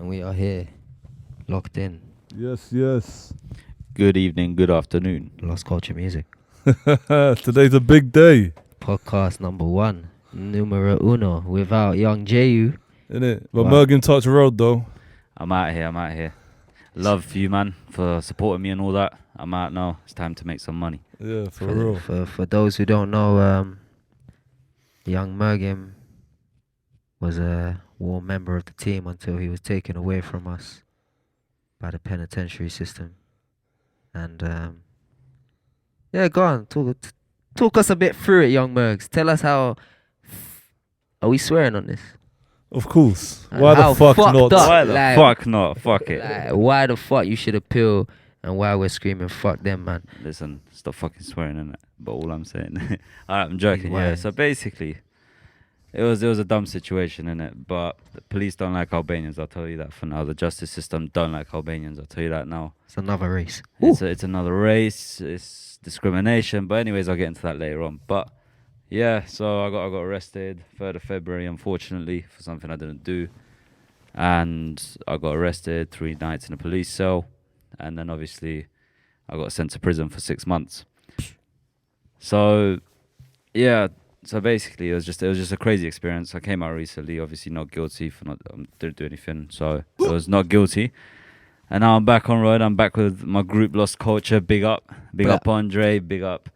And we are here, locked in. Yes. Good evening, good afternoon. Lost Culture Music. Today's a big day, Podcast number 1. Numero uno. Without young Ju. innit? But Wow. Mergen Touch Road, though. I'm out here. Love you, man, for supporting me and all that. I'm out now. It's time to make some money. Yeah, for real. For those who don't know, young Mergim was a warm member of the team until he was taken away from us by the penitentiary system. And yeah, go on, talk us a bit through it, young Mergs. Tell us how. Are we swearing on this? Of course. And Why how the fuck fucked not? up, Why the like- fuck not? Fuck it. Like, why the fuck you should appeal and why we're screaming fuck them, man? Listen, stop fucking swearing, innit? But all I'm saying. Alright, I'm joking, Why? yeah. So basically, it was a dumb situation, innit? But the police don't like Albanians, I'll tell you that for now. The justice system don't like Albanians, I'll tell you that now. It's another race. It's another race, it's discrimination. But anyways, I'll get into that later on. But yeah, so I got arrested 3rd of February, unfortunately, for something I didn't do. And I got arrested 3 nights in a police cell. And then obviously I got sent to prison for 6 months. So yeah, so basically it was just a crazy experience. I came out recently, obviously not guilty for not didn't do anything, so it was not guilty. And now I'm back on road. I'm back with my group Lost Culture. Big up Andre, big up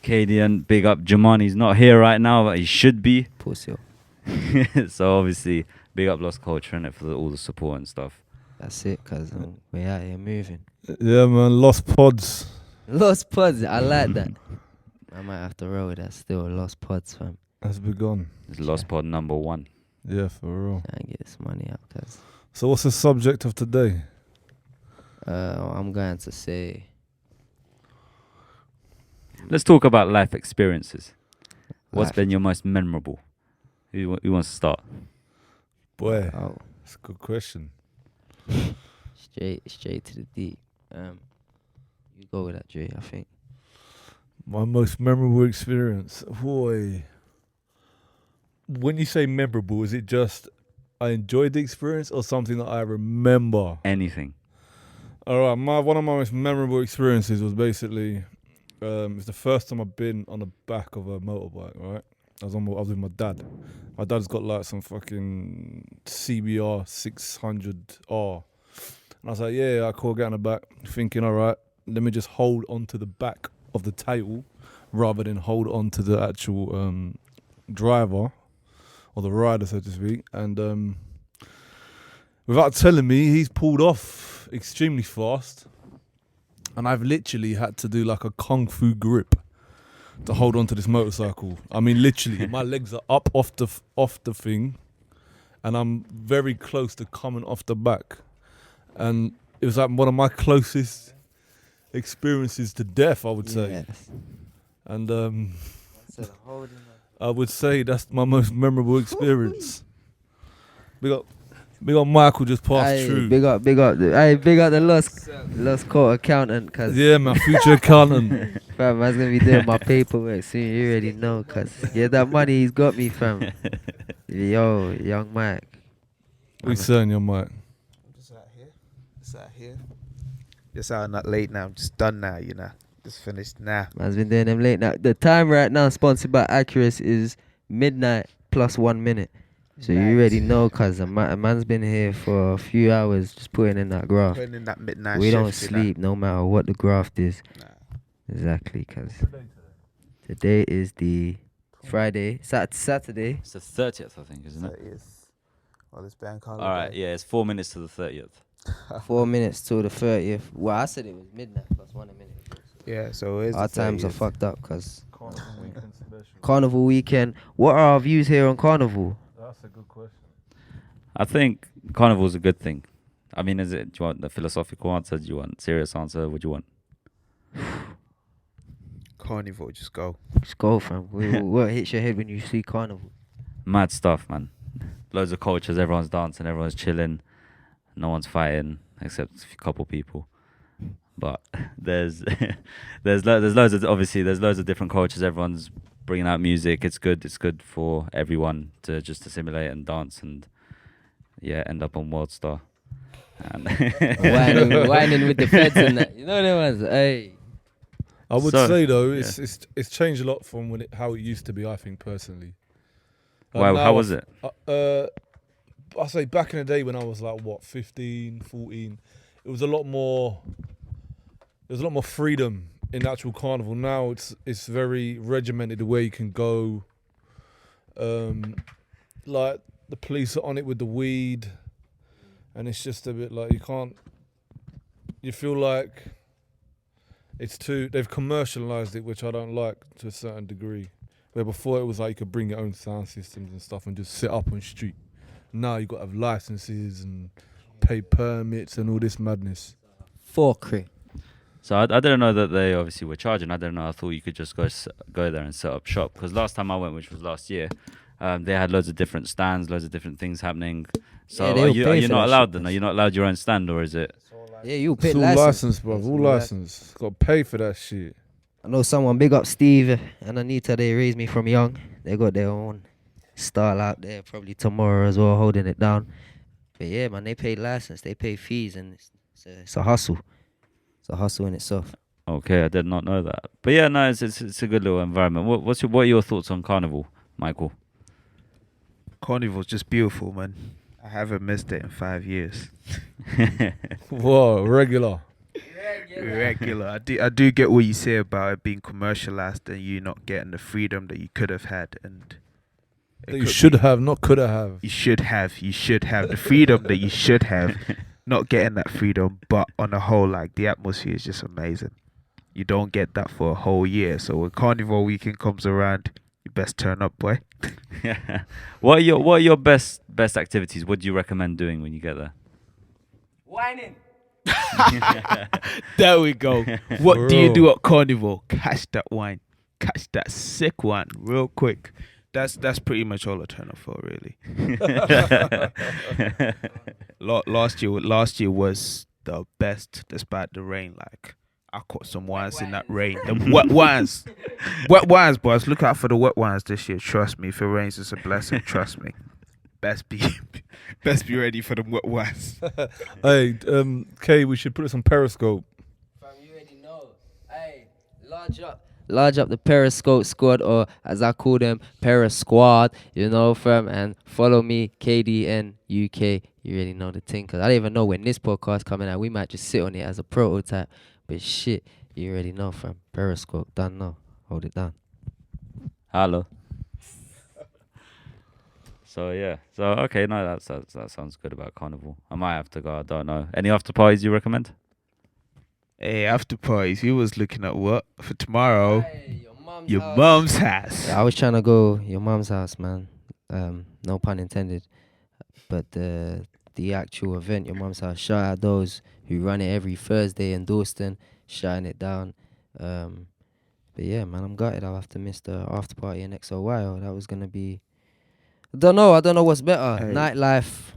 Cadian, big up Jamani's not here right now, but he should be. Pussy. So obviously big up Lost Culture and it for all the support and stuff. That's it, cuz we're out here moving. Yeah, man. Lost Pods. Lost Pods, I like that. I might have to roll with that still. Lost Pods, fam. Has begun. It's Lost Pod number 1. Yeah, for real. Try and get this money out, cuz. So what's the subject of today? I'm going to say. Let's talk about life experiences. What's Life. been your most memorable? Who wants to start? Boy, Oh, that's a good question. straight to the deep. You go with that, Dre, I think. My most memorable experience. Boy. When you say memorable, is it just I enjoyed the experience or something that I remember? Anything. All right, one of my most memorable experiences was basically, it's the first time I've been on the back of a motorbike, right? I was with my dad. My dad's got like some fucking CBR 600R. And I was like, yeah, I cool, get on the back. Thinking, all right, let me just hold onto the back of the tail rather than hold on to the actual driver or the rider, so to speak. And without telling me, he's pulled off extremely fast. And I've literally had to do like a kung fu grip to hold on to this motorcycle. I mean, literally, my legs are up off the thing, and I'm very close to coming off the back. And it was like one of my closest experiences to death, I would say. Yes. And I would say that's my most memorable experience. Big up Michael just passed through. Big up the lost court accountant, cuz. Yeah, my future accountant. Fam, I was gonna be doing my paperwork soon. You already know, cuz. Yeah, that money he's got me, fam. Yo, young Mike. We saying your mic. Just out here. Just out not late now. I'm just done now, you know. Just finished now. Man's been doing them late now. The time right now, sponsored by Accurus, is midnight plus 1 minute. So you already know, cuz a man's been here for a few hours just putting in that graft. Putting in that midnight We shift, don't sleep no matter what the graft is. Nah. Exactly, cuz. Today is the Friday, Saturday. It's the 30th, I think, isn't So it? it is. Well, it's bank holiday. Alright, yeah, it's 4 minutes to the 30th. 4 minutes till the 30th. Well, I said it was midnight plus 1 minute. Yeah, so it's Our the times are 30th. fucked up, cuz. Carnival weekend. What are our views here on Carnival? That's a good question. I think Carnival's a good thing. I mean, do you want the philosophical answer? Do you want serious answer? What do you want? Carnival, just go. Just go, fam. What hits your head when you see Carnival? Mad stuff, man. Loads of cultures, everyone's dancing, everyone's chilling. No one's fighting, except a couple people. But there's loads of, obviously, there's loads of different cultures. Everyone's bringing out music. It's good for everyone to just assimilate and dance and, yeah, end up on World Star. whining with the feds and that. You know them ones. Hey. I would So, say though, yeah. it's changed a lot from how it used to be. I think personally. Wow, Now how was it? I say back in the day when I was like 15, 14, it was a lot more. There's a lot more freedom in actual carnival. Now it's very regimented the way you can go. Like the police are on it with the weed, and it's just a bit like you can't. You feel like they've commercialized it, which I don't like to a certain degree. Where before it was like you could bring your own sound systems and stuff and just sit up on street. Now you got to have licenses and pay permits and all this madness. Fuckery. So I didn't know that they obviously were charging. I didn't know. I thought you could just go there and set up shop. Because last time I went, which was last year, they had loads of different stands, loads of different things happening. So Yeah, are they'll you pay for not that allowed shit, then? man. Are you not allowed your own stand, or is it? Yeah, you pay It's all license. license, bruv. All license. Got to pay for that shit. I know someone, big up Steve and Anita, they raised me from young. They got their own style out there, probably tomorrow as well, holding it down. But yeah, man, they pay license, they pay fees, and it's a hustle. It's a hustle in itself. Okay, I did not know that. But yeah, no, it's a good little environment. What are your thoughts on Carnival, Michael? Carnival's just beautiful, man. I haven't missed it in 5 years. Whoa, regular. Regular. I do get what you say about it being commercialized and you not getting the freedom that you could have had, and That you should have, not could have. You should have the freedom that you should have. Not getting that freedom, but on the whole, like the atmosphere is just amazing. You don't get that for a whole year, so when Carnival weekend comes around, you best turn up, boy. What are your best activities? What do you recommend doing when you get there? Whining. There we go. What For do you real. do at Carnival? Catch that wine. Catch that sick one real quick. That's pretty much all I turn up for, really. Last year was the best despite the rain. Like I caught some wines in that rain. The wet wines. Wet wines, boys. Look out for the wet wines this year. Trust me. If it rains, it's a blessing. Trust me. Best be ready for the wet wines. Hey, Kay, we should put this on Periscope. Fam, you already know. Hey, large up the Periscope squad, or as I call them, Peris Squad, you know, fam, and follow me, KDN UK. You already know the thing, cause I don't even know when this podcast coming out. We might just sit on it as a prototype, but shit, you already know, fam. Periscope, done now. Hold it down. Hello. So yeah, okay, no, that sounds good about Carnival. I might have to go. I don't know. Any after parties you recommend? Hey, after parties, you was looking at what for tomorrow? Hey, Your mum's house. I was trying to go your mom's house, man. No pun intended. But the actual event, your mom's house, shout out those who run it every Thursday in Dawston, shutting it down. But yeah, man, I'm gutted. I'll have to miss the after party in XOY. That was gonna be. I don't know what's better, Hey. nightlife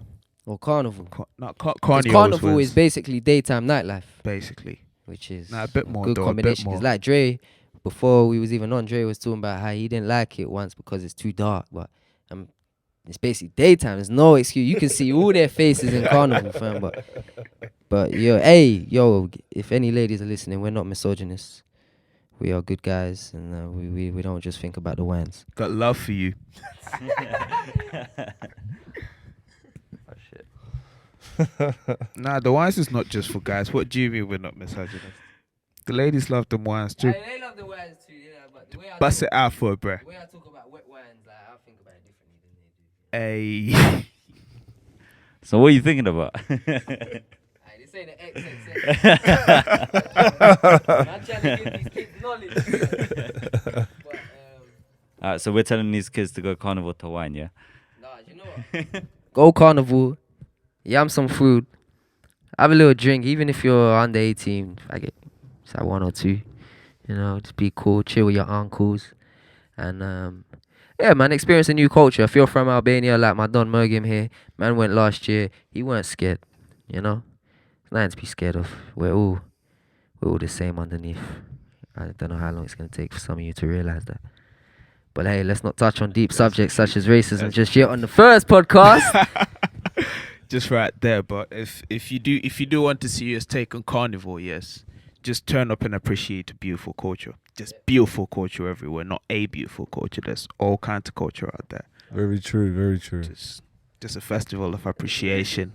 or carnival. Not 'Cause Carnival. carnival is basically daytime nightlife, basically. which is Nah, a bit more good though, a bit combination. more. It's like Dre, before we was even on, Dre was talking about how he didn't like it once because it's too dark, but it's basically daytime. There's no excuse. You can see all their faces in carnival, fam. But yo, if any ladies are listening, we're not misogynists. We are good guys, and we don't just think about the wines. Got love for you. Oh shit. Nah, the wines is not just for guys. What do you mean we're not misogynist? The ladies love them wines too. They love the wines too, but the way Bust it out for it, bruh. the way I talk about wet wines, I think about it differently than they do. Hey. So what are you thinking about? This ain't an XXX. I'm trying to give these kids knowledge. But, Alright, so we're telling these kids to go Carnival to wine, yeah? nah, you know what? Go carnival, yam some food, have a little drink, even if you're under 18. I get it's like 1 or 2. You know, just be cool, chill with your uncles. And yeah, man, experience a new culture. If you're from Albania, like my Don Mergim here, man went last year, he weren't scared, you know? It's nothing to be scared of. We're all the same underneath. I don't know how long it's going to take for some of you to realize that. But hey, let's not touch on deep subjects such as racism just yet on the first podcast. just right there. But if you do want to see us take on carnival, yes, just turn up and appreciate beautiful culture. Just beautiful culture everywhere, not a beautiful culture. There's all kinds of culture out there. Very true, very true. Just a festival of appreciation.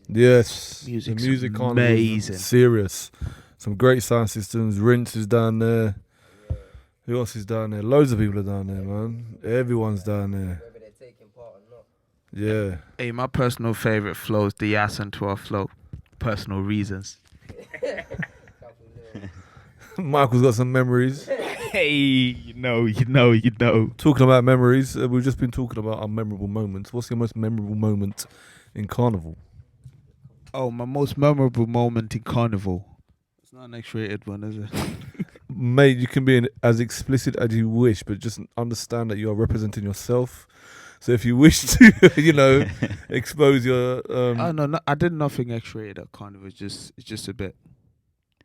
Yes, Music's the music carnival is amazing. serious. Some great sound systems. Rinse is down there. Who else is down there? Loads of people are down there, man. Everyone's down there. Whether they're taking part or not. Yeah. Hey, my personal favorite flow is the Yasin 12 flow. Personal reasons. Michael's got some memories. Hey, you know. Talking about memories, we've just been talking about our memorable moments. What's your most memorable moment in carnival? Oh, my most memorable moment in carnival. It's not an X-rated one, is it? Mate, you can be as explicit as you wish, but just understand that you are representing yourself. So if you wish to, expose your... Oh, no, I did nothing X-rated at carnival. It's just a bit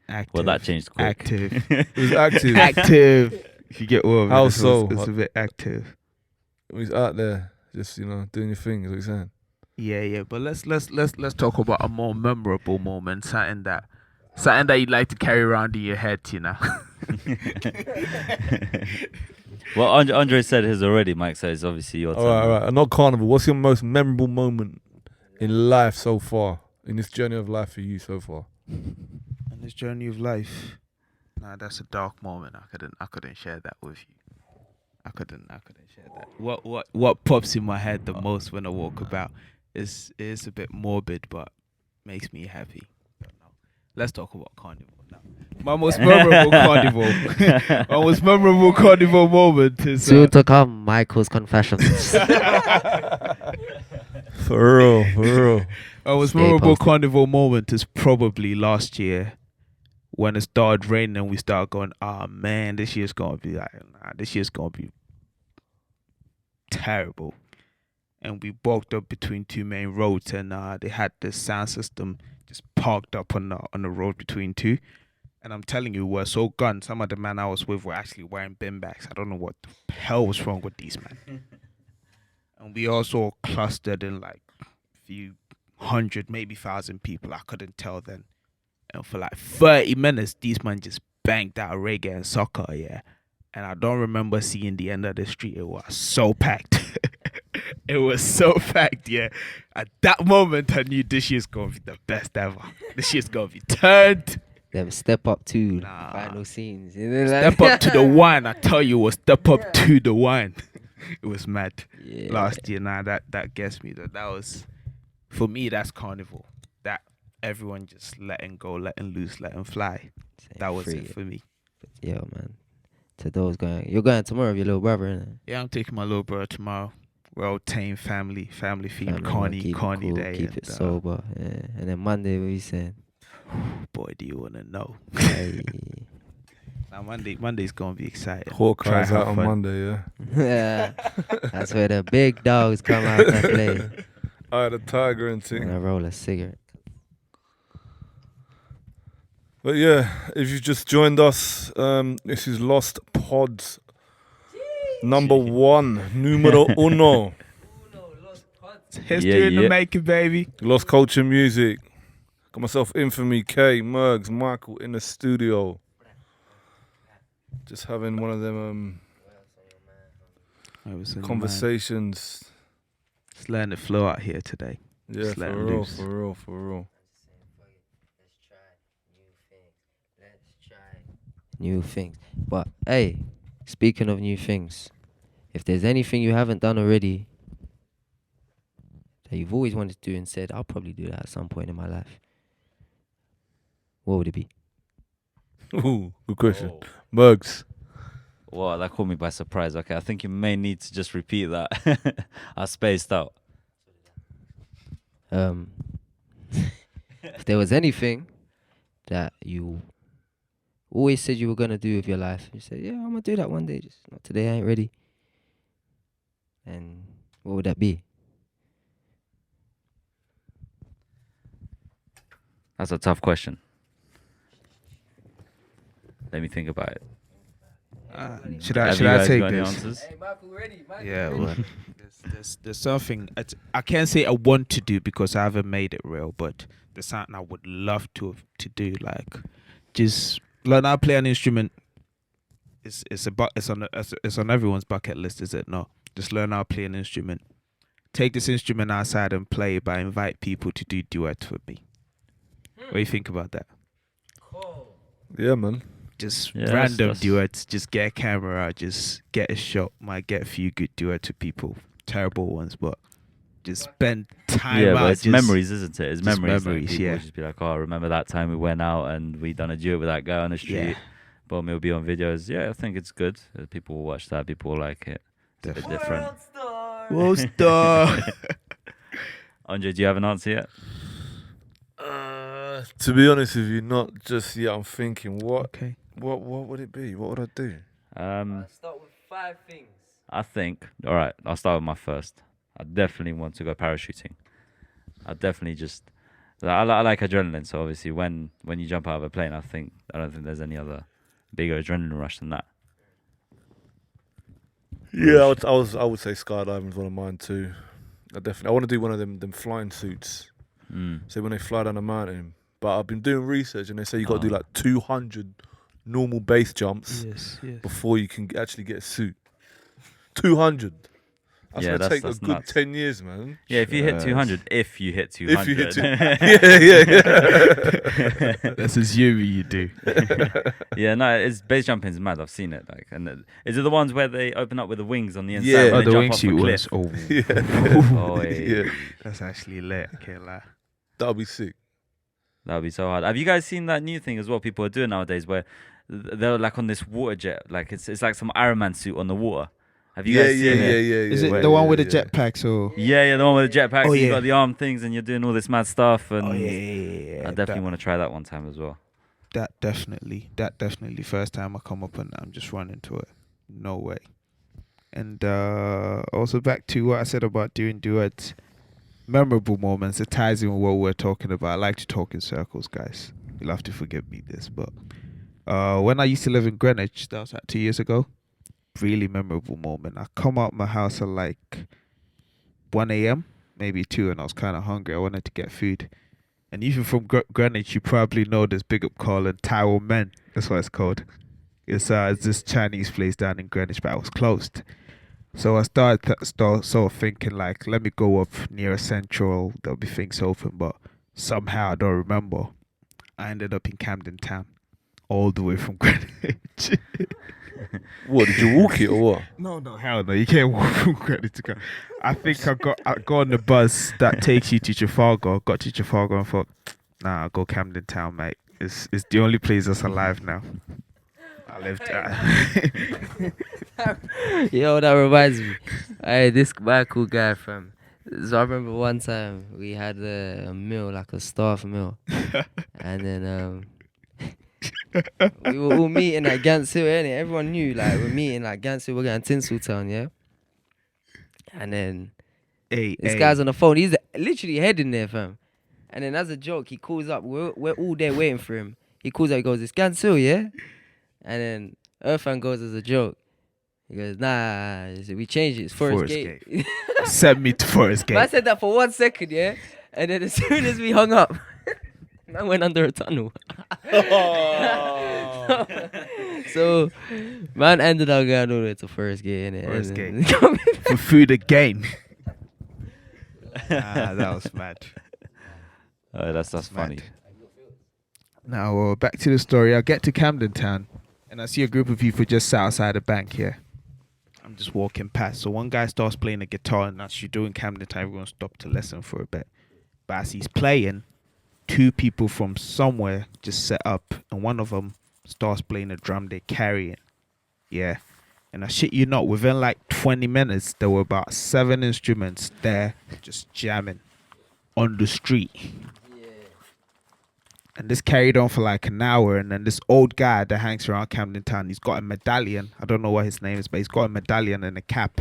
active. Well, that changed quick. Active. It was active. Active. If you get what I mean. How so? It's a bit active. It was out there, just, doing your thing, is what you're saying. Yeah. But let's talk about a more memorable moment, something that you'd like to carry around in your head, Well, Andre said his already, Mike, so it's obviously your turn. All right. Not carnival. What's your most memorable moment in life so far? In this journey of life for you so far? In this journey of life, nah, that's a dark moment. I couldn't share that with you. I couldn't share that. What pops in my head the most when I walk about is a bit morbid, but makes me happy. Let's talk about carnival now. My most memorable carnival. My most memorable carnival moment is Soon to come, Michael's confessions. For real. my most Stay memorable posted. carnival moment is probably last year when it started raining and we started going, man, this year's gonna be terrible. And we walked up between two main roads, and they had this sound system just parked up on the road between two. And I'm telling you, we're so gone. Some of the men I was with were actually wearing bin bags. I don't know what the hell was wrong with these men. And we also clustered in like a few hundred, maybe 1,000 people. I couldn't tell then. And for like 30 minutes, these men just banged out reggae and soccer, yeah. And I don't remember seeing the end of the street. It was so packed. It was so packed, yeah. At that moment, I knew this year's going to be the best ever. This year's going to be turned. Them step up to Nah. final scenes. Step up to the wine. I tell you, was step up to the wine. It was mad. Yeah. Last year, that gets me. That was, for me, that's carnival. That everyone just letting go, letting loose, letting fly. That was it for me. Yo, man. To those you're going tomorrow with your little brother, innit? Yeah, I'm taking my little brother tomorrow. We're all tame family themed, Keep it Carney cool, day. keep it sober. Yeah. And then Monday, what you saying? Boy, do you want to know? Hey. Now Monday's gonna be exciting. Hawkeye's Try out on have fun. Monday, yeah. Yeah. That's where the big dogs come out and play. I had a tiger and And thing. I roll a cigarette. But yeah, if you've just joined us, this is Lost Pods number 1, numero uno. History in the Yeah. making, baby. Lost Culture Music. Got myself, In4m3, K, Mergs, Michael in the studio. Just having one of them conversations. Just letting it flow out here today. Yeah, Just for let 'em real, loose. for real, for real. New things. But hey, speaking of new things, if there's anything you haven't done already that you've always wanted to do and said, I'll probably do that at some point in my life, what would it be? Ooh, good question. Mergs. Wow, that caught me by surprise. Okay, I think you may need to just repeat that. I spaced out. If there was anything that you always said you were gonna do with your life, you said, yeah, I'm gonna do that one day, just not today, I ain't ready. And what would that be? That's a tough question. Let me think about it. Should Have you I guys take got any this? answers? Yeah, well, there's something I can't say I want to do because I haven't made it real, but there's something I would love to do. Like, just learn how to play an instrument. It's on everyone's bucket list, is it not? Just learn how to play an instrument. Take this instrument outside and play it, but invite people to do duets with me. What do you think about that? Yeah, man. Just Yeah, random that's- duets. Just get a camera. Just get a shot. Might get a few good duets with people. Terrible ones, but just spend time Yeah, out. but it's just memories, isn't it? It's just memories. memories, People yeah. will just be like, oh, remember that time we went out and we done a duet with that guy on the street. Yeah. Boom, it'll be on videos. Yeah, I think it's good. People will watch that. People will like it. It's a bit different. World star. Andre, do you have an answer yet? To be honest with you, not just yet. I'm thinking, what Okay. would it be? What would I do? Start with 5 things. I think, all right, I'll start with my first. I definitely want to go parachuting. I definitely just, I like adrenaline. So obviously when you jump out of a plane, I don't think there's any other bigger adrenaline rush than that. Yeah, I would say skydiving is one of mine too. I want to do one of them flying suits. So when they fly down a mountain. But I've been doing research and they say you got to do like 200 normal base jumps Yes. before you can actually get a suit. 200. That's Yeah, gonna take a that's good nuts. 10 years, man. Yeah, if you hit Yes. 200, if you hit 200. If you hit yeah. That's assuming you do. Yeah, no, it's base jumping's mad. I've seen it. Like, and is it the ones where they open up with the wings on the inside? Yeah. when Oh, they the jump off a wingsuit cliff? ones. Oh, Yeah. Oh, Yeah. that's actually lit. I can't lie. That'll be sick. That would be so hard. Have you guys seen that new thing as well? People are doing nowadays where they're like on this water jet, like it's like some Iron Man suit on the water. Have you guys seen it? Is it yeah, the one with the yeah. jetpacks or? Yeah, the one with the jetpacks. Oh, and you yeah. got the arm things, and you're doing all this mad stuff. And Oh yeah. I definitely want to try that one time as well. That definitely. First time I come up and I'm just running to it. No way. And also back to what I said about doing duets. Memorable moments. It ties in with what we're talking about. I like to talk in circles, guys. You'll have to forgive me this, but when I used to live in Greenwich, that was like 2 years ago. Really memorable moment. I come out my house at like 1 a.m, maybe 2, and I was kind of hungry. I wanted to get food. And even from Greenwich, you probably know this big up call in Taiwan Men. That's what it's called. It's this Chinese place down in Greenwich, but it was closed. So I started sort of thinking like, let me go up near Central. There'll be things open, but somehow I don't remember. I ended up in Camden Town, all the way from Greenwich. What, did you walk it or what? No, hell no. You can't walk from Greenwich to go. I think I got on the bus that takes you to Trafalgar. Got to Trafalgar and thought, nah, I'll go Camden Town, mate. It's the only place that's alive now. I lived Yo, that reminds me. Hey, this cool guy from. So I remember one time we had a meal, like a staff meal, and then we were all meeting at Gants Hill, innit? Everyone knew, like, we're meeting at Gants Hill, we're going to Tinseltown, yeah? And then this guy's on the phone, he's literally heading there, fam. And then as a joke, he calls up, we're all there waiting for him. He calls up, he goes, it's Gants Hill, yeah? And then Earthman goes as a joke. He goes, nah, we changed it, it's Forest Gate. Send me to Forest But I Gate. said that for 1 second, yeah? And then as soon as we hung up, I went under a tunnel. So, man ended up going all the way to Forest Gate, innit? Forest And Gate. then- For food again. That was mad. Oh, that's funny. Mad. Now, back to the story. I get to Camden Town, and I see a group of people just sat outside a bank here. I'm just walking past. So one guy starts playing a guitar, and as you do in Camden Town, everyone stopped to listen for a bit. But as he's playing, 2 people from somewhere just set up, and one of them starts playing a drum they're carrying. Yeah. And I shit you not, within like 20 minutes, there were about 7 instruments there just jamming on the street. And this carried on for like an hour, and then this old guy that hangs around Camden Town, he's got a medallion. I don't know what his name is, but he's got a medallion and a cap,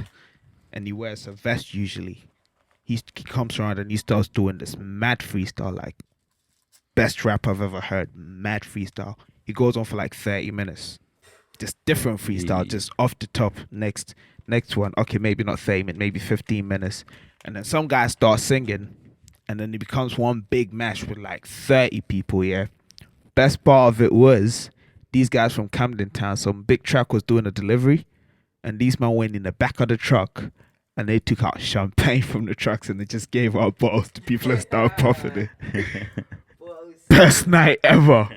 and he wears a vest usually. He comes around and he starts doing this mad freestyle, like best rap I've ever heard, mad freestyle. He goes on for like 30 minutes. just different freestyle, just off the top. Next one. Okay, maybe not same it, maybe 15 minutes, and then some guy starts singing, and then it becomes one big mash with like 30 people. Yeah. Best part of it was these guys from Camden Town. Some big truck was doing a delivery, and these men went in the back of the truck, and they took out champagne from the trucks, and they just gave out bottles to people and started popping it. Best night ever.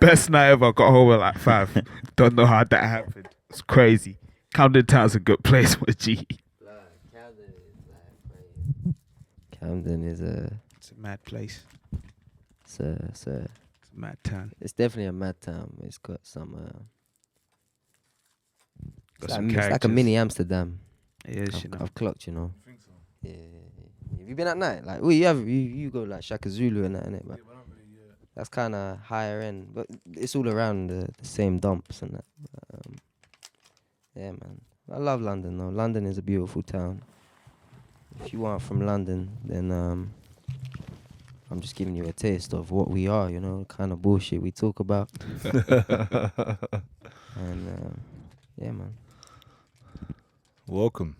Best night ever. Got home at like 5. Don't know how that happened. It's crazy. Camden Town's a good place for G. Camden is It's a mad place. it's a It's a mad town. it's definitely a mad town. It's got some Got it's some like a characters. mini Amsterdam. It is, you know. I've clocked, you know. I think so. Yeah. Have you been at night? Like, well, you go like Shaka Zulu and that, innit? But that's kind of higher end, but it's all around the same dumps and that. Yeah, man. I love London though. London is a beautiful town. If you aren't from London, then I'm just giving you a taste of what we are, you know, the kind of bullshit we talk about. And yeah, man. Welcome.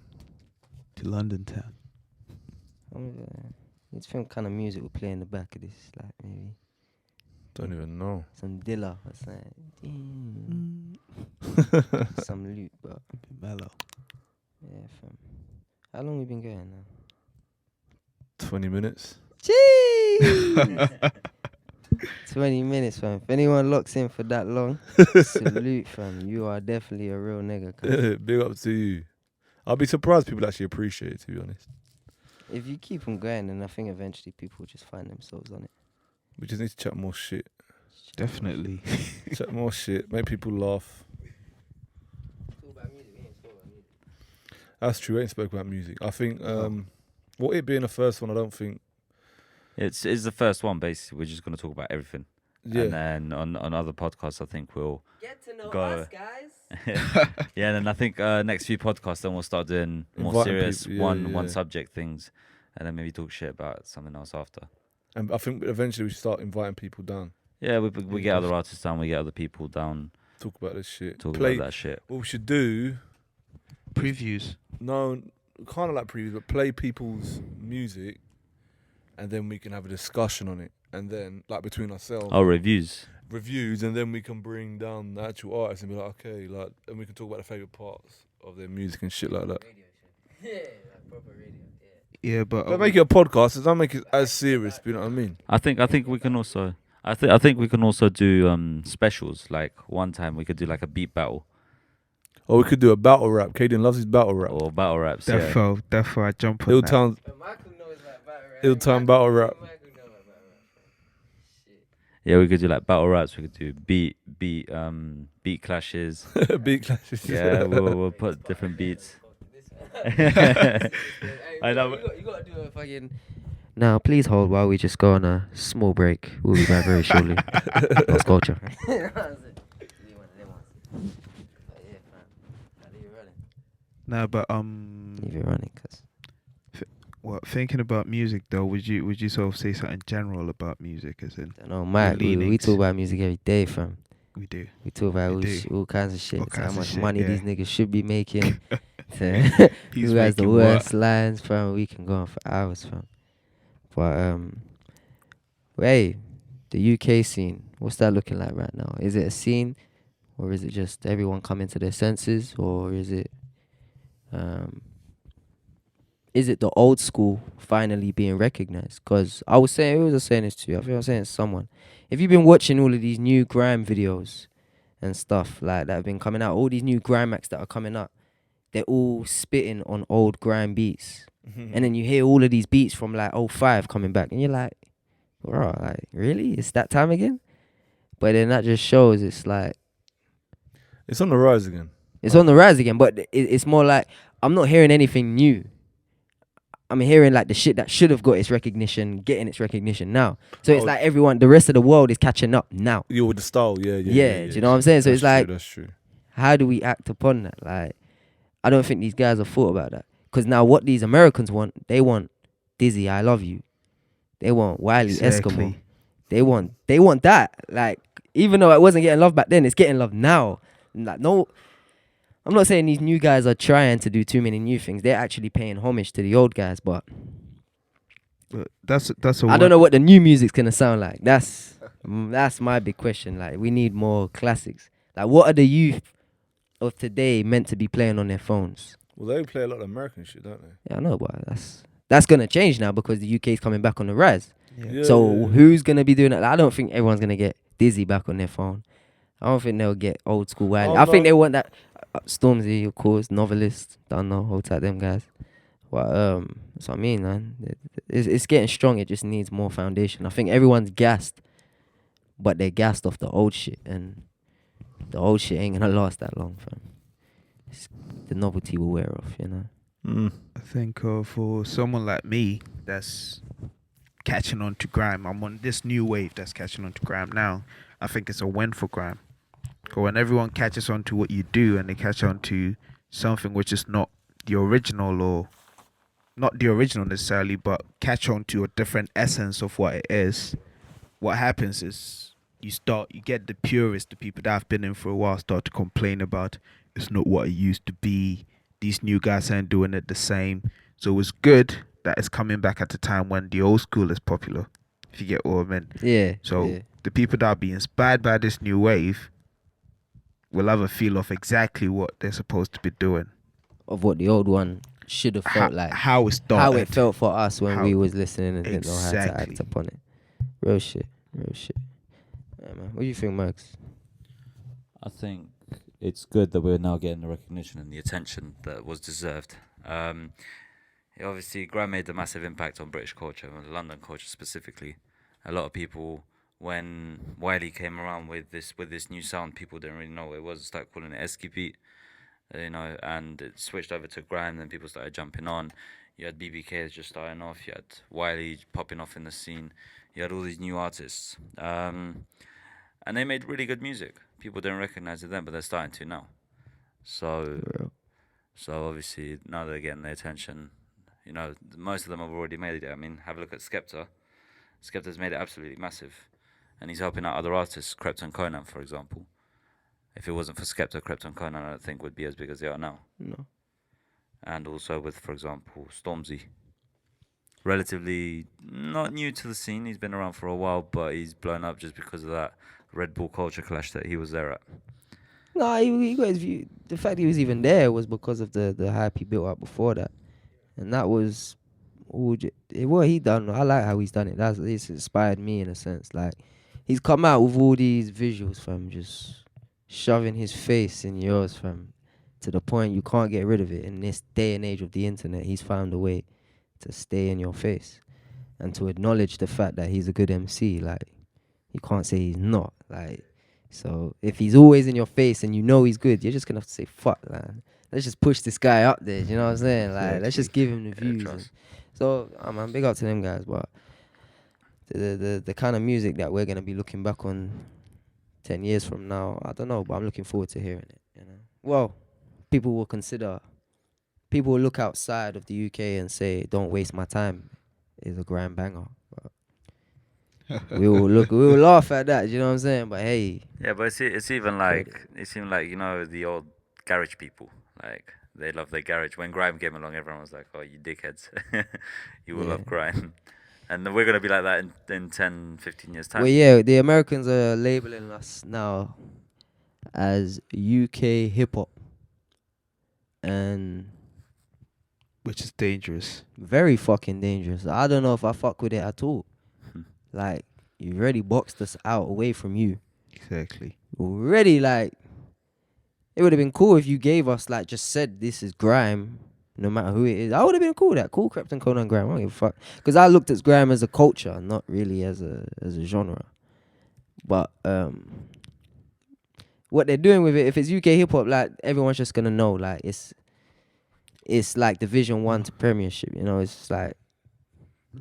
To London town. It's film kind of music we play in the back of this, like maybe Don't even know. some Dilla or something. Some loot, but Mellow. yeah, fam. How long we been going now? 20 minutes. Jeez! 20 minutes, fam. If anyone locks in for that long, salute, fam. You are definitely a real nigga. Cause Big up to you. I'll be surprised people actually appreciate it, to be honest. if you keep on going, then I think eventually people will just find themselves on it. We just need to chat more shit. Definitely. Chat more shit. Make people laugh. That's true. We ain't spoke about music. I think, what it being the first one, I don't think. It's the first one, basically. We're just going to talk about everything. Yeah. And then on other podcasts, I think we'll Get to know Go. us, guys. yeah. And then I think next few podcasts, then we'll start doing more Inviting serious people, yeah, one yeah. subject things, and then maybe talk shit about something else after. And I think eventually we should start inviting people down. Yeah, we get other artists down, we get other people down, Talk about this shit. talk Play about that shit. what we should do. Previews. No, kind of like previews, but play people's music, and then we can have a discussion on it, and then like between ourselves, Oh, reviews. reviews, and then we can bring down the actual artists and be like, okay, like, and we can talk about the favorite parts of their music and shit like that. Yeah, like proper radio. Yeah, but Don't make it a podcast. Don't make it as serious. You know what I mean? I think we can also. I think we can also do specials. Like one time we could do like a beat battle Or we could do a battle rap. Caden loves his battle rap. or battle raps. Yeah. Defo, I jump on that. Hilltown, Hilltown battle rap. Yeah, we could do like battle raps. We could do beat clashes. Beat clashes. Yeah, we'll put different beats. I know. You gotta do a fucking. Now, please hold while we just go on a small break. We'll be back very shortly. Lost culture. No, but Leave it running, cause what thinking about music though? Would you sort of say something general about music, as in I know, Mike. We leanings. talk about music every day, fam. we do? We talk about We do. all kinds of shit. All How kinds of much shit, money yeah. these niggas should be making. He's Who has the making worst lines, fam? We can go on for hours, fam. But hey, the UK scene. What's that looking like right now? Is it a scene, or is it just everyone coming to their senses, or is it the old school finally being recognized? Because I was saying this to you. I think I was saying it to someone. If you've been watching all of these new grime videos and stuff like that have been coming out, all these new grime acts that are coming up, they're all spitting on old grime beats. And then you hear all of these beats from like '05 coming back, and you're like, bro, like, really? It's that time again? But then that just shows it's like, It's on the rise again. it's on the rise again, but it's more like, I'm not hearing anything new. I'm hearing like the shit that should have got its recognition, getting its recognition now. So it's Oh. like everyone, the rest of the world is catching up now. Yeah, with the style. Yeah. Do you know what I'm saying? So it's like, that's true. how do we act upon that? Like, I don't think these guys have thought about that. Because now what these Americans want, they want Dizzy, I Love You. They want Wiley, Eskimo. Exactly. They want that. Like, even though it wasn't getting love back then, it's getting love now. Like, no, I'm not saying these new guys are trying to do too many new things. They're actually paying homage to the old guys, but But that's a I don't know what the new music's gonna sound like. That's my big question. Like, we need more classics. Like, what are the youth of today meant to be playing on their phones? Well, they play a lot of American shit, don't they? Yeah, I know, but that's gonna change now because the UK is coming back on the rise. Yeah. So who's gonna be doing that? I don't think everyone's gonna get Dizzy back on their phone. I don't think they'll get old school Wiley. Oh, I think no. they want that Stormzy, of course, novelist. Don't know, hold tight, them guys. But that's what I mean, man. It's getting strong. It just needs more foundation. I think everyone's gassed, but they're gassed off the old shit, and the old shit ain't gonna last that long, fam. The novelty will wear off, you know. I think for someone like me that's catching on to grime, I'm on this new wave that's catching on to grime now. I think it's a win for grime. Because when everyone catches on to what you do and they catch on to something which is not the original, or not the original necessarily, but catch on to a different essence of what it is, what happens is you get the purists, the people that have been in for a while, start to complain about it's not what it used to be. These new guys aren't doing it the same. So it was good that it's coming back at a time when the old school is popular, if you get what I mean. Yeah. So yeah. the people that are being inspired by this new wave will have a feel of exactly what they're supposed to be doing. Of what the old one should have felt like. How it started. How it felt for us when How- we was listening and didn't know how to Exactly. act upon it. Real shit. Yeah, man. What do you think, Max? I think it's good that we're now getting the recognition and the attention that was deserved. Obviously, grime made a massive impact on British culture, and London culture specifically. A lot of people, when Wiley came around with this new sound, people didn't really know what it was. Started calling it Esky beat, and it switched over to grime. Then people started jumping on. You had BBKs just starting off. You had Wiley popping off in the scene. You had all these new artists, and they made really good music. People didn't recognize it then, but they're starting to now. So obviously now they're getting their attention. Most of them have already made it. I mean, have a look at Skepta. Skepta's made it absolutely massive, and he's helping out other artists, Krypton Conan, for example. If it wasn't for Skepta, Krypton Conan, I don't think would be as big as they are now. No. And also with, for example, Stormzy. Relatively not new to the scene. He's been around for a while, but he's blown up just because of that Red Bull culture clash that he was there at. No, he got his view. The fact he was even there was because of the hype he built up before that, and that was what he done. I like how he's done it. It's inspired me in a sense. Like, he's come out with all these visuals, fam, just shoving his face in yours, fam, to the point you can't get rid of it. In this day and age of the internet, he's found a way to stay in your face and to acknowledge the fact that he's a good MC. Like, you can't say he's not. Like, so if he's always in your face and you know he's good, you're just gonna have to say, fuck, man. Let's just push this guy up there. You know what I'm saying? Like, let's just give him the views. trust. So, man, big up to them guys. But the kind of music that we're gonna be looking back on 10 years from now, I don't know, but I'm looking forward to hearing it. Well, people will look outside of the UK and say, "Don't waste my time." Is a grand banger. We will laugh at that. You know what I'm saying? But hey, Yeah, but it's even like the old garage people. Like, they love their garage. When grime came along, everyone was like, "Oh, you dickheads, you will love grime." And we're gonna be like that in 10, 15 years time. well, yeah, the Americans are labeling us now as UK hip hop, and Which is dangerous. very fucking dangerous. I don't know if I fuck with it at all. Like, you already boxed us out away from you. Exactly. Already, like, it would have been cool if you gave us, like, just said this is grime, no matter who it is. I would have been cool with that. Cool, Krypton Conan grime. I don't give a fuck. Because I looked at grime as a culture, not really as a genre. But what they're doing with it, if it's UK hip hop, like, everyone's just gonna know, like, it's like Division 1 to Premiership. It's like,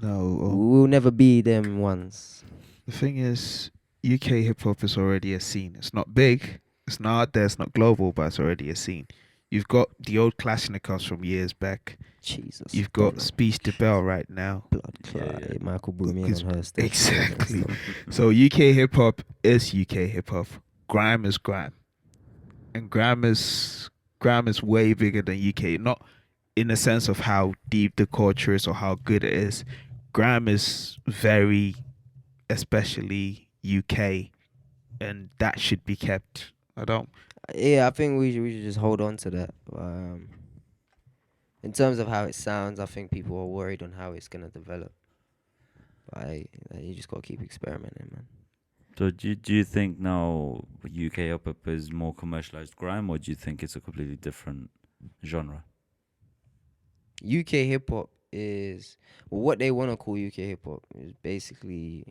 No. we'll never be them ones. The thing is, UK hip hop is already a scene. It's not big. It's not out there. It's not global, but it's already a scene. You've got the old Kalashnikovs from years back. Jesus. You've got Speech to Bell right now. Blood clot. Yeah. Michael brought me in on her stage. Exactly. So UK hip hop is UK hip hop. Grime is grime. and grammar's way bigger than UK. Not in the sense of how deep the culture is or how good it is. Grammar's very, especially UK, and that should be kept. I don't. Yeah, I think we should just hold on to that. In terms of how it sounds, I think people are worried on how it's gonna develop. You just gotta keep experimenting, man. So do you think now UK hip hop is more commercialized grime, or do you think it's a completely different genre? UK hip hop is what they want to call UK hip hop is basically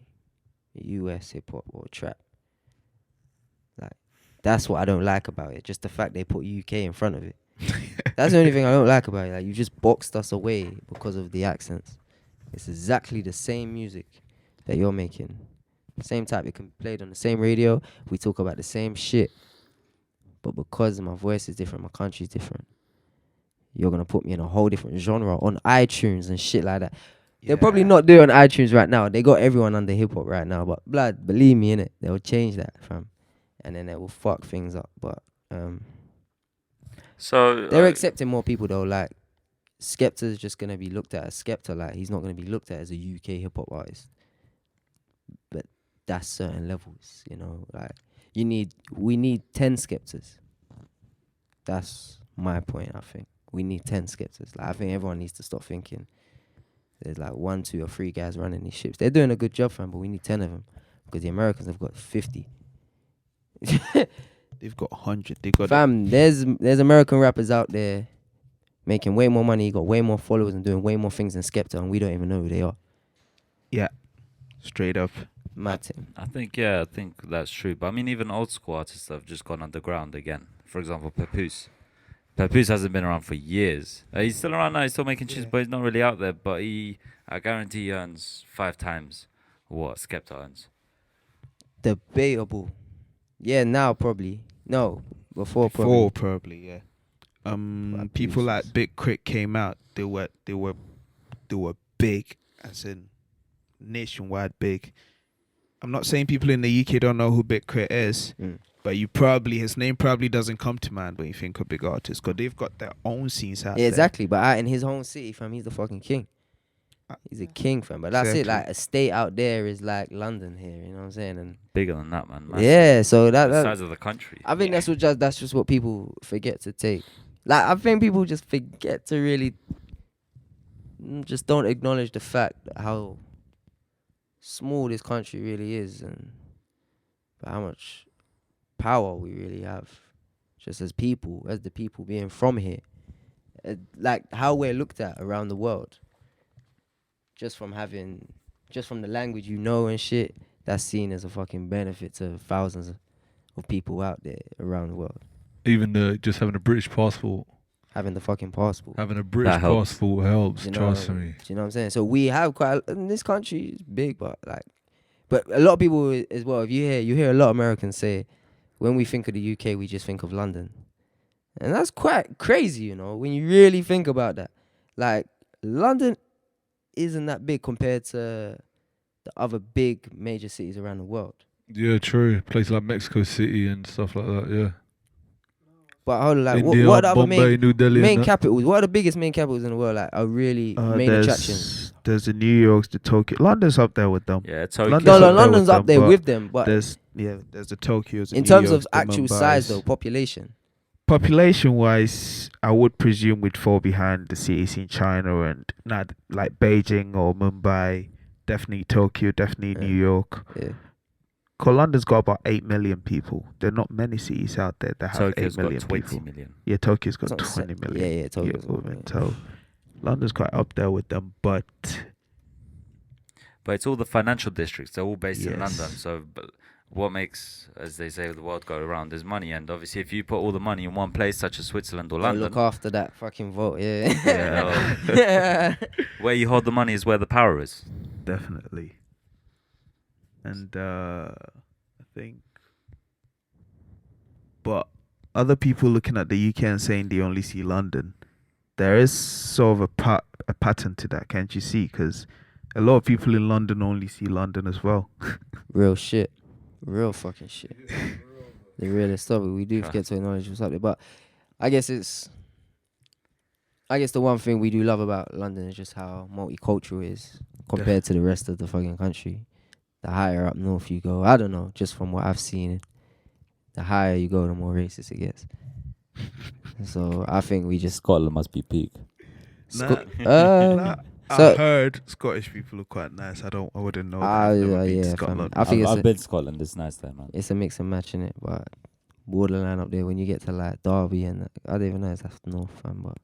US hip hop or trap. Like that's what I don't like about it. Just the fact they put UK in front of it. That's the only thing I don't like about it. Like you just boxed us away because of the accents. It's exactly the same music that you're making. Same type. It can be played on the same radio. We talk about the same shit. But because my voice is different, my country's different, you're going to put me in a whole different genre on iTunes and shit like that. They're probably not doing iTunes right now. They got everyone under hip-hop right now. But blood, believe me, innit? They'll change that, fam. And then they will fuck things up. But So they're accepting more people, though. Like, Skepta's just going to be looked at as Skepta. Like, he's not going to be looked at as a UK hip-hop artist. But that's certain levels, you know? Like, we need 10 Skeptas. That's my point, I think. We need 10 Skeptas. Like, I think everyone needs to stop thinking there's like 1, 2, or 3 guys running these ships. They're doing a good job, fam, but we need 10 of them. Because the Americans have got 50. They've got 100. They got Fam, there's American rappers out there making way more money, got way more followers, and doing way more things than Skepta, and we don't even know who they are. Yeah, straight up. Mad thing. I think that's true. But I mean, even old school artists have just gone underground again. For example, Papoose. Papoose hasn't been around for years. He's still around now. He's still making tunes, but he's not really out there. But I guarantee he earns 5 times what Skepta earns. Debatable. Yeah, now probably. No, before probably. Before probably, yeah. People like Big Crit came out. They were big, as in nationwide big. I'm not saying people in the UK don't know who Big Crit is, but his name probably doesn't come to mind when you think of big artists, because they've got their own scenes out there. Exactly. But out in his home city, fam, he's the fucking king. He's a king, fam. But that's it. Like, a state out there is like London here. You know what I'm saying? And bigger than that, man. Massive. yeah. So the size of the country. I think that's just what people forget to take. Like, I think people just forget to really just don't acknowledge the fact that how small this country really is, and how much power we really have, just as people, as the people being from here. Like how we're looked at around the world. Just from the language and shit, that's seen as a fucking benefit to thousands of people out there around the world. Even just having a British passport. Having the fucking passport. Having a British passport helps, trust me. Do you know what I'm saying? So we have in this country is big, but a lot of people as well, if you hear a lot of Americans say, when we think of the UK, we just think of London. And that's quite crazy, you know, when you really think about that. Like, London isn't that big compared to the other big major cities around the world. Yeah, true. Places like Mexico City and stuff like that, yeah. But hold on, like, India, what are the other Bombay, New Delhi main capitals? What are the biggest main capitals in the world? Like, are really main attractions? There's the New York's, the Tokyo. London's up there with them. Yeah, Tokyo. London's up there with them. But there's the Tokyo's. In terms of actual size, though, population. Population-wise, I would presume we'd fall behind the cities in China and not like Beijing or Mumbai. Definitely Tokyo, definitely New York. Yeah. London's got about 8 million people. There are not many cities out there that have Tokyo's 8 million got 20 people. million. Yeah, Tokyo's got 20 million. Yeah, Tokyo's got So London's quite up there with them, but it's all the financial districts. They're all based in Yes. London. So what makes, as they say, the world go around is money. And obviously, if you put all the money in one place, such as Switzerland or London, Look after that fucking vote, yeah. yeah, where you hold the money is where the power is. definitely. And I think, but other people looking at the UK and saying they only see London, there is sort of a pattern to that, can't you see? Because a lot of people in London only see London as well. Real shit. Real fucking shit. the realest of it. We do forget to acknowledge what's up there. But I guess the one thing we do love about London is just how multicultural it is compared to the rest of the fucking country. The higher up north you go, I don't know, just from what I've seen, the higher you go, the more racist it gets. So I think we just Scotland must be peak. Nah, I so heard Scottish people are quite nice. I wouldn't know that. I've never been to fam. Scotland. I think I've been to Scotland. It's nice there, man. it's a mix and match in it, but borderline up there when you get to like Derby and I don't even know if that's north, fam, but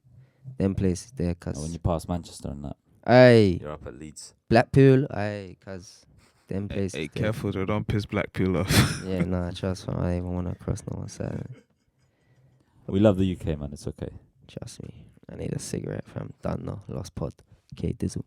them places there, cause When you pass Manchester and that, hey, you're up at Leeds. Blackpool, hey, cause them places. Hey, there. careful, though, don't piss Blackpool off. Yeah, nah, trust me, I don't even want to cross no one's side. We love the UK, man. It's okay. Trust me, I need a cigarette, fam. Done now, lost pod. Okay, Dizzle.